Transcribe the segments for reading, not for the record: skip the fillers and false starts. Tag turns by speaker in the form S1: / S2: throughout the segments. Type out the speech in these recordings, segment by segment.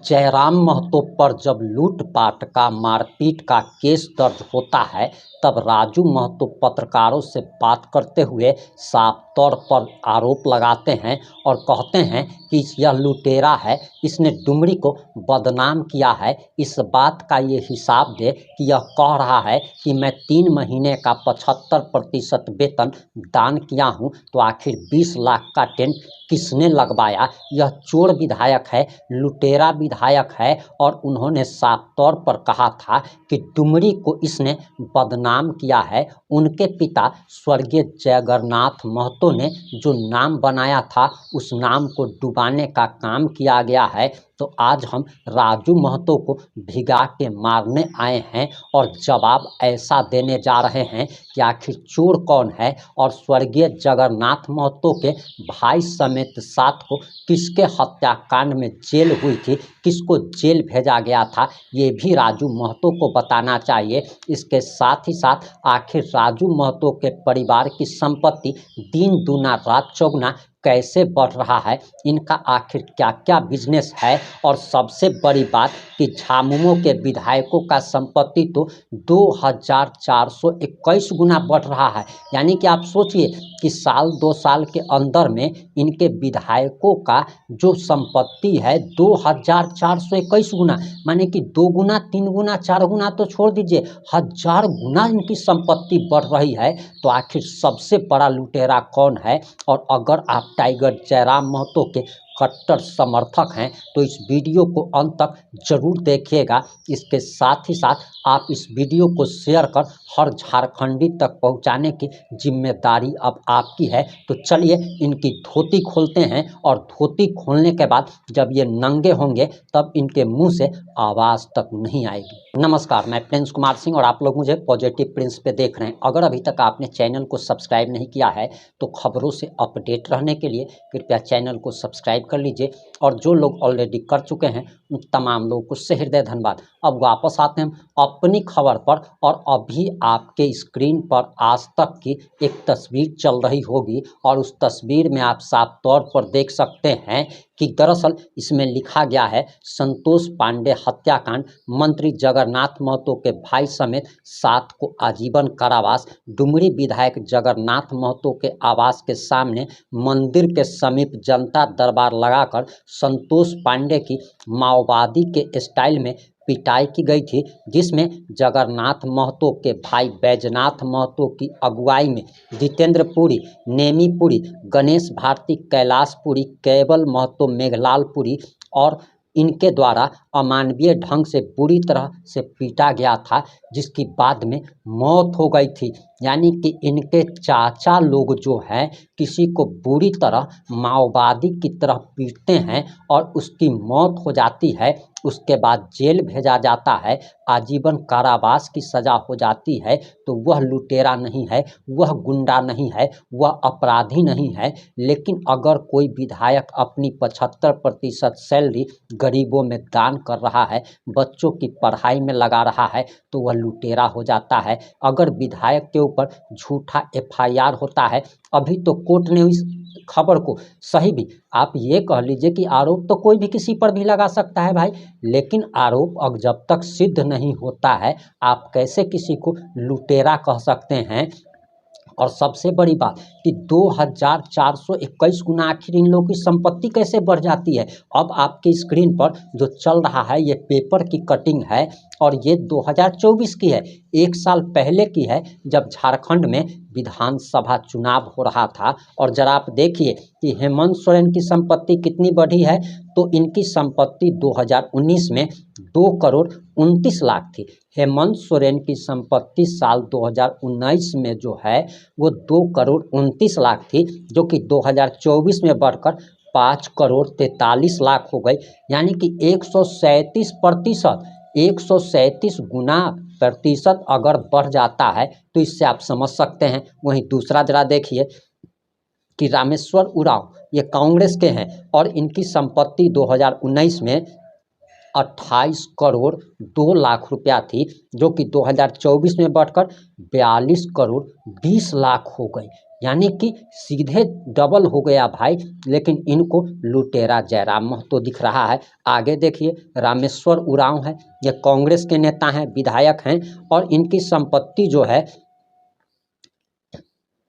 S1: जयराम महतो पर जब लूटपाट का मारपीट का केस दर्ज होता है तब राजू महतो पत्रकारों से बात करते हुए साफ तौर पर आरोप लगाते हैं और कहते हैं कि यह लुटेरा है, इसने डुमरी को बदनाम किया है। इस बात का ये हिसाब दे कि यह कह रहा है कि मैं 3 महीने का 75% वेतन दान किया हूँ, तो आखिर 20 लाख का टेंट किसने लगवाया? यह चोर विधायक है, लुटेरा विधायक है और उन्होंने साफ तौर पर कहा था कि डुमरी को इसने बदनाम किया है। उनके पिता स्वर्गीय जगन्नाथ महतो ने जो नाम बनाया था उस नाम को डुबाने का काम किया गया है। तो आज हम राजू महतो को भिगा के मारने आए हैं और जवाब ऐसा देने जा रहे हैं कि आखिर चोर कौन है और स्वर्गीय जगन्नाथ महतो के भाई समेत 7 को किसके हत्याकांड में जेल हुई थी, किसको जेल भेजा गया था, ये भी राजू महतो को बताना चाहिए। इसके साथ ही साथ आखिर राजू महतो के परिवार की संपत्ति दिन दूना रात चौगुना कैसे बढ़ रहा है, इनका आखिर क्या क्या बिजनेस है, और सबसे बड़ी बात कि झामुमो के विधायकों का संपत्ति तो 2421 गुना बढ़ रहा है। यानी कि आप सोचिए कि साल 2 साल के अंदर में इनके विधायकों का जो संपत्ति है 2421 गुना, माने कि 2 गुना 3 गुना 4 गुना तो छोड़ दीजिए, 1000 गुना इनकी संपत्ति बढ़ रही है। तो आखिर सबसे बड़ा लुटेरा कौन है? और अगर आप टाइगर जयराम महतो के कट्टर समर्थक हैं तो इस वीडियो को अंत तक जरूर देखिएगा। इसके साथ ही साथ आप इस वीडियो को शेयर कर हर झारखंडी तक पहुंचाने की जिम्मेदारी अब आपकी है। तो चलिए इनकी धोती खोलते हैं और धोती खोलने के बाद जब ये नंगे होंगे तब इनके मुंह से आवाज़ तक नहीं आएगी। नमस्कार, मैं प्रिंस कुमार सिंह और आप लोग मुझे पॉजिटिव प्रिंस पे देख रहे हैं। अगर अभी तक आपने चैनल को सब्सक्राइब नहीं किया है तो खबरों से अपडेट रहने के लिए कृपया चैनल को सब्सक्राइब कर लीजिए, और जो लोग ऑलरेडी कर चुके हैं उन तमाम लोगों को से हृदय धन्यवाद। अब वापस आते हैं अपनी खबर पर, और अभी आपके स्क्रीन पर आज तक की एक तस्वीर चल रही होगी और उस तस्वीर में आप साफ तौर पर देख सकते हैं कि दरअसल इसमें लिखा गया है संतोष पांडे हत्याकांड, मंत्री जगन्नाथ महतो के भाई समेत 7 को आजीवन कारावास। डुमरी विधायक जगन्नाथ महतो के आवास के सामने मंदिर के समीप जनता दरबार लगाकर संतोष पांडे की माओवादी के स्टाइल में पिटाई की गई थी, जिसमें जगन्नाथ महतो के भाई बैजनाथ महतो की अगुवाई में जितेंद्र पुरी, नेमी पुरी, गणेश भारती, कैलाश पुरी, केवल महतो, मेघलाल पुरी और इनके द्वारा अमानवीय ढंग से बुरी तरह से पीटा गया था, जिसकी बाद में मौत हो गई थी। यानी कि इनके चाचा लोग जो हैं किसी को बुरी तरह माओवादी की तरह पीटते हैं और उसकी मौत हो जाती है, उसके बाद जेल भेजा जाता है, आजीवन कारावास की सज़ा हो जाती है। तो वह लुटेरा नहीं है, वह गुंडा नहीं है, वह अपराधी नहीं है। लेकिन अगर कोई विधायक अपनी 75% सैलरी गरीबों में दान कर रहा है, बच्चों की पढ़ाई में लगा रहा है, तो वह लुटेरा हो जाता है। अगर विधायक के ऊपर झूठा FIR होता है, अभी तो कोर्ट ने इस खबर को सही भी, आप ये कह लीजिए कि आरोप तो कोई भी किसी पर भी लगा सकता है भाई, लेकिन आरोप अब जब तक सिद्ध नहीं होता है आप कैसे किसी को लुटेरा कह सकते हैं? और सबसे बड़ी बात कि 2421 गुना आखिर इन लोगों की संपत्ति कैसे बढ़ जाती है? अब आपकी स्क्रीन पर जो चल रहा है ये पेपर की कटिंग है और ये 2024 की है, 1 साल पहले की है, जब झारखंड में विधानसभा चुनाव हो रहा था। और जरा आप देखिए कि हेमंत सोरेन की संपत्ति कितनी बढ़ी है, तो इनकी संपत्ति 2019 में 2,29,00,000 थी। हेमंत सोरेन की संपत्ति साल 2019 में जो है वो 2,29,00,000 थी, जो कि 2024 में बढ़कर 5,43,00,000 हो गई। यानी कि 137%, 137 गुना प्रतिशत अगर बढ़ जाता है तो इससे आप समझ सकते हैं। वहीं दूसरा जरा देखिए कि रामेश्वर उरांव ये कांग्रेस के हैं और इनकी संपत्ति 2019 में 28 करोड़ 2 लाख रुपया थी, जो कि 2024 में बढ़कर 42 करोड़ 20 लाख हो गई। यानी कि सीधे डबल हो गया भाई। लेकिन इनको लुटेरा जयराम महतो दिख रहा है। आगे देखिए, रामेश्वर उरांव है, ये कांग्रेस के नेता हैं, विधायक हैं, और इनकी संपत्ति जो है,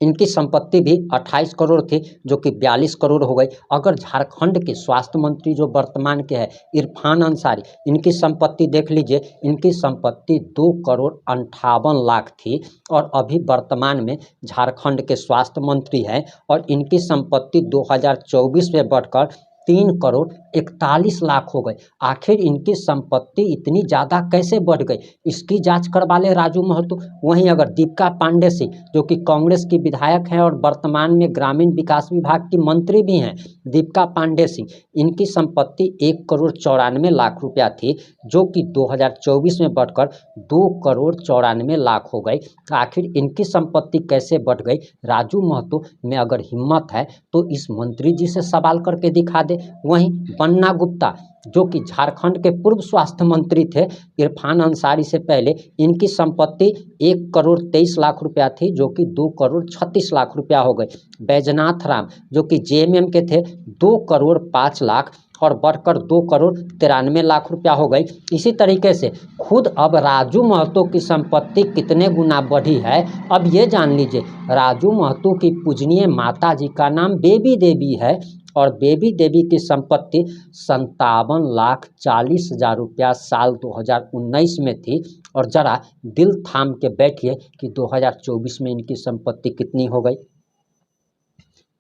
S1: इनकी संपत्ति भी 28 करोड़ थी, जो कि 42 करोड़ हो गई। अगर झारखंड के स्वास्थ्य मंत्री जो वर्तमान के हैं, इरफान अंसारी, इनकी संपत्ति देख लीजिए, इनकी संपत्ति 2 करोड़ 58 लाख थी, और अभी वर्तमान में झारखंड के स्वास्थ्य मंत्री हैं, और इनकी संपत्ति 2024 में बढ़कर 3 करोड़ 41 लाख हो गए। आखिर इनकी संपत्ति इतनी ज़्यादा कैसे बढ़ गई, इसकी जांच करवा ले राजू महतो। वहीं अगर दीपिका पांडे सिंह, जो कि कांग्रेस की विधायक हैं और वर्तमान में ग्रामीण विकास विभाग की मंत्री भी हैं, दीपिका पांडे सिंह, इनकी संपत्ति 1 करोड़ 94 लाख रुपया थी, जो कि 2024 में बढ़कर 2 करोड़ 94 लाख हो गई। आखिर इनकी संपत्ति कैसे बढ़ गई, राजू महतो में अगर हिम्मत है तो इस मंत्री जी से सवाल करके दिखा दे। वहीं बन्ना गुप्ता, जो कि झारखंड के पूर्व स्वास्थ्य मंत्री थे इरफान अंसारी से पहले, इनकी संपत्ति 1 करोड़ 23 लाख रुपया थी, जो कि 2 करोड़ 36 लाख रुपया हो गई। बैजनाथ राम, जो कि जेएमएम के थे, 2 करोड़ 5 लाख, और बढ़कर 2 करोड़ 93 लाख रुपया हो गई। इसी तरीके से खुद अब राजू महतो की संपत्ति कितने गुना बढ़ी है, अब ये जान लीजिए। राजू महतो की पूजनीय माता जी का नाम बेबी देवी है, और बेबी देवी की संपत्ति 57,40,000 रुपया साल 2019 में थी। और जरा दिल थाम के बैठिए कि 2024 में इनकी संपत्ति कितनी हो गई,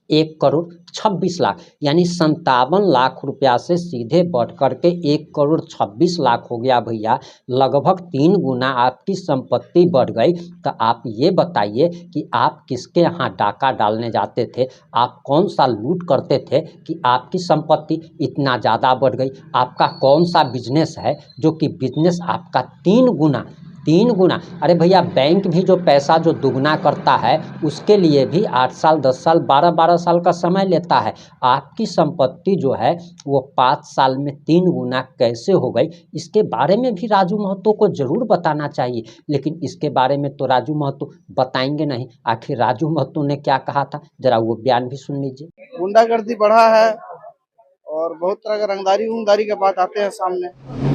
S1: 1 करोड़ 26 लाख, यानी 57 लाख रुपया से सीधे बढ़ करके 1 करोड़ 26 लाख हो गया भैया। लगभग 3 गुना आपकी संपत्ति बढ़ गई। तो आप ये बताइए कि आप किसके यहाँ डाका डालने जाते थे, आप कौन सा लूट करते थे कि आपकी संपत्ति इतना ज़्यादा बढ़ गई। आपका कौन सा बिजनेस है जो कि बिजनेस आपका 3 गुना। अरे भैया, बैंक भी जो पैसा जो दुगना करता है, उसके लिए भी 8 साल 10 साल 12 साल का समय लेता है। आपकी संपत्ति जो है वो 5 साल में 3 गुना कैसे हो गई, इसके बारे में भी राजू महतो को जरूर बताना चाहिए। लेकिन इसके बारे में तो राजू महतो बताएंगे नहीं। आखिर राजू महतो ने क्या कहा था, जरा वो बयान भी सुन लीजिए।
S2: गुंडागर्दी बढ़ा है और बहुत तरह का रंगदारी के बात आते हैं सामने।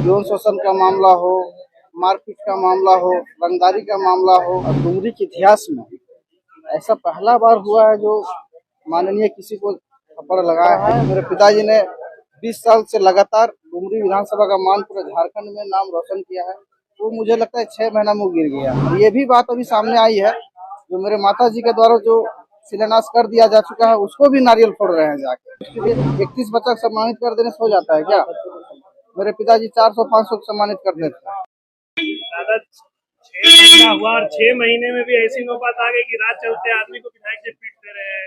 S2: यौन शोषण का मामला हो, मारपीट का मामला हो, रंगदारी का मामला हो, और डुमरी के इतिहास में ऐसा पहला बार हुआ है जो माननीय किसी को थप्पड़ लगाया है। मेरे पिताजी ने 20 साल से लगातार डुमरी विधानसभा का मान पूरे झारखंड में नाम रोशन किया है। तो मुझे लगता है 6 महीना में गिर गया। और ये भी बात अभी सामने आई है, जो मेरे माता जी के द्वारा जो शिलान्यास कर दिया जा चुका है, उसको भी नारियल फोड़ रहे हैं जाके। 31 बच्चा सम्मानित कर देने से हो जाता है क्या? मेरे पिताजी 400-500 सम्मानित कर देते हैं।
S3: दादा 6 महीना हुआ और 6 महीने में भी ऐसी नौबत आ गई कि रात चलते आदमी को विधायक से पीटते रहे।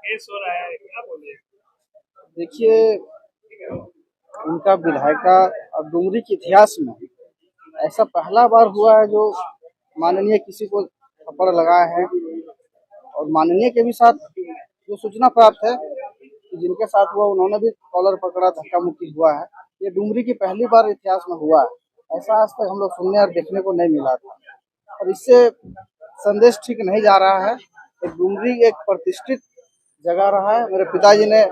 S3: केस हो रहा है, क्या बोले?
S2: देखिए, उनका विधायिका और डुमरी के इतिहास में ऐसा पहला बार हुआ है जो माननीय किसी को थप्पड़ लगाया है। और माननीय के भी साथ जो सूचना प्राप्त है कि जिनके साथ हुआ, उन्होंने भी कॉलर पकड़ा, धक्का मुक्की हुआ है। ये डुमरी की पहली बार इतिहास में हुआ है। ऐसा आज तक हम लोग सुनने और देखने को नहीं मिला था, और इससे संदेश ठीक नहीं जा रहा है। डुमरी एक प्रतिष्ठित जगह रहा है। मेरे पिताजी ने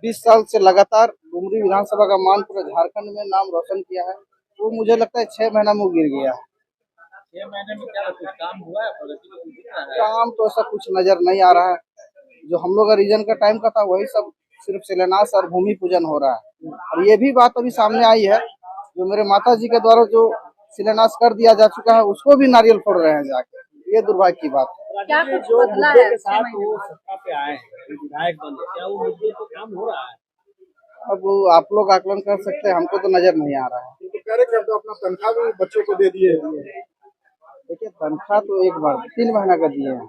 S2: 20 साल से लगातार डुमरी विधानसभा का मान पूरे झारखंड में नाम रोशन किया है। तो मुझे लगता है 6 महीना में गिर गया है।
S3: 6 महीने में क्या कुछ काम हुआ है?
S2: काम तो ऐसा कुछ नजर नहीं आ रहा है। जो हम लोग का रीजन का टाइम का था, वही सब सिर्फ शिलान्यास और भूमि पूजन हो रहा है। और ये भी बात अभी सामने आई है, जो मेरे माता जी के द्वारा जो शिलान्यास कर दिया जा चुका है, उसको भी नारियल फोड़ रहे हैं जाके। ये दुर्भाग्य की बात है।
S3: क्या कुछ बदला है के साथ वो सत्ता पे आए हैं, विधायक बने, क्या वो मुद्दे पे काम हो रहा है?
S2: अब आप लोग आकलन कर सकते हैं, हमको तो नजर नहीं आ रहा है।
S4: तो कह रहे कि अब तो अपना तनख्वाह भी बच्चों को दे दिए।
S2: देखिए, तनख्वाह तो एक बार 3 महीना का दिए हैं।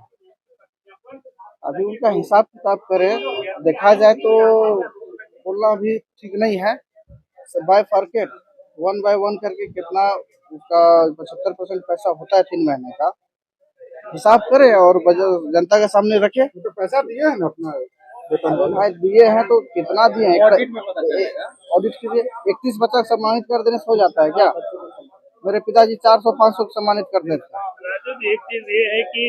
S2: अभी उनका हिसाब किताब करें, देखा जाए तो बोलना भी ठीक नहीं है। बाय फार्केट 1 बाय 1 करके कितना उसका 75% पैसा होता है 3 महीने का, हिसाब करें और जनता के सामने रखे।
S4: तो पैसा दिए हैं ना अपना
S2: भाई दिए हैं तो कितना दिए हैं?
S3: ऑडिट में पता चलेगा।
S2: ऑडिट कीजिए। 31 बच्चा सम्मानित कर देने से हो जाता है क्या? मेरे पिताजी 400-500 सम्मानित कर देते हैं।
S3: राजू जी, एक चीज ये है कि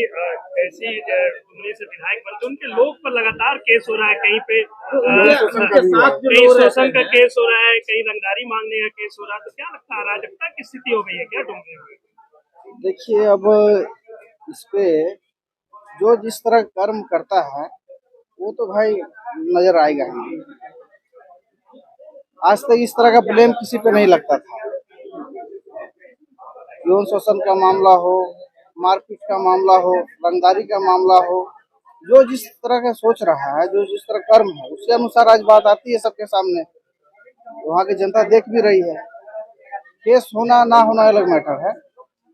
S3: ऐसी डुमरी से विधायक बनते उनके लोग पर लगातार केस हो रहा है, कहीं पे
S4: उनके साथ जो
S3: कहीं
S4: लोग रहते
S3: शोषण का
S4: हैं,
S3: केस हो रहा है, कहीं रंगदारी मांगने का केस हो रहा है, तो क्या लगता है अराजकता की स्थिति हो गई है क्या डुमरी में?
S2: देखिए अब इस पे जो जिस तरह कर्म करता है वो तो भाई नजर आएगा ही। आज तक इस तरह का ब्लेम किसी पे नहीं लगता था। यौन शोषण का मामला हो, मारपीट का मामला हो, रंगदारी का मामला हो, जो जिस तरह का सोच रहा है, जो जिस तरह कर्म है, उसके अनुसार आज बात आती है सबके सामने। वहाँ की जनता देख भी रही है। केस होना ना होना अलग मैटर है।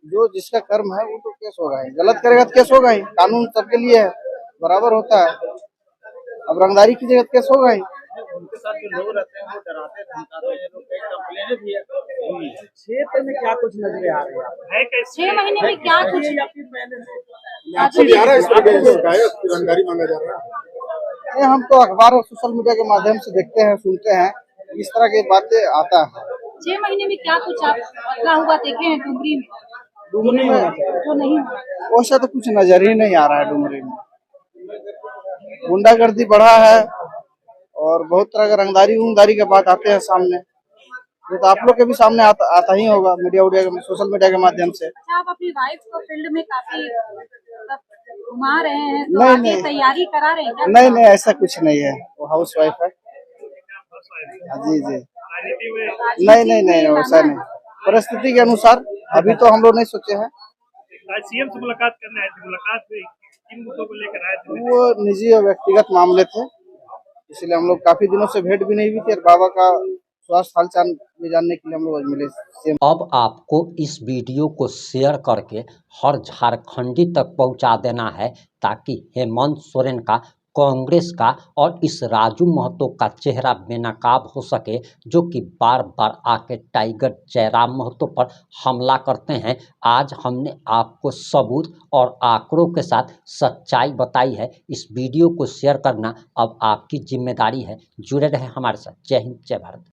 S2: जो जिसका कर्म है वो तो केस होगा ही। गलत करेगा तो केस होगा ही। कानून सबके लिए है, बराबर होता है। अब रंगदारी की जगह तो केस होगा ही।
S5: उनके साथ जो लोग रहते हैं वो डराते धमकाते हैं, लोग कई कंप्लेनें भी है। क्षेत्र में क्या कुछ नजरे आ रहे हैं?
S3: है कैसे
S6: 6 महीने में क्या कुछ
S5: या फिर पहले से
S4: आपको भी आ रहा है इस तरह की शिकायत कि रंगदारी मांगा जा रहा है?
S2: ये हम तो अखबार और सोशल मीडिया के माध्यम से देखते हैं, सुनते हैं, इस तरह की बातें आता है।
S6: 6 महीने में क्या कुछ आप बदला हुआ देखे हैं डुमरी में
S2: डुमरी में
S6: जो नहीं हुआ?
S2: वैसा तो कुछ नजर ही नहीं आ रहा है। डुमरी में गुंडागर्दी बढ़ा है और बहुत तरह का रंगदारी उंगदारी के बात आते हैं सामने। ये तो आप लोग के भी सामने आता ही होगा मीडिया सोशल मीडिया के माध्यम से।
S6: अच्छा, आप अपनी वाइफ को फील्ड में काफी मतलब घुमा रहे हैं तो
S2: नहीं,
S6: आगे
S2: नहीं।
S6: तैयारी करा रहे हैं क्या?
S2: नहीं नहीं, ऐसा कुछ नहीं है। वो हाउस वाइफ है। जी जी।
S3: राजनीति में
S2: नहीं नहीं नहीं, वैसा नहीं। परिस्थिति के अनुसार अभी तो हम लोग नहीं सोचे हैं।
S3: आज सीएम से मुलाकात करने आए थे, मुलाकात हुई, किन मुद्दों को लेकर आए थे?
S2: वो निजी और व्यक्तिगत मामले थे, इसलिए हम लोग काफी दिनों से भेंट भी नहीं हुई थी और बाबा का स्वास्थ्य हालचाल भी जानने के लिए हम लोग आज मिले सीएम।
S1: अब आपको इस वीडियो को शेयर करके हर झारखंडी तक पहुंचा देना है, ताकि हेमंत सोरेन का, कांग्रेस का और इस राजू महतो का चेहरा बेनकाब हो सके, जो कि बार बार आके टाइगर जयराम महतो पर हमला करते हैं। आज हमने आपको सबूत और आंकड़ों के साथ सच्चाई बताई है। इस वीडियो को शेयर करना अब आपकी जिम्मेदारी है। जुड़े रहे हमारे साथ। जय हिंद, जय भारत।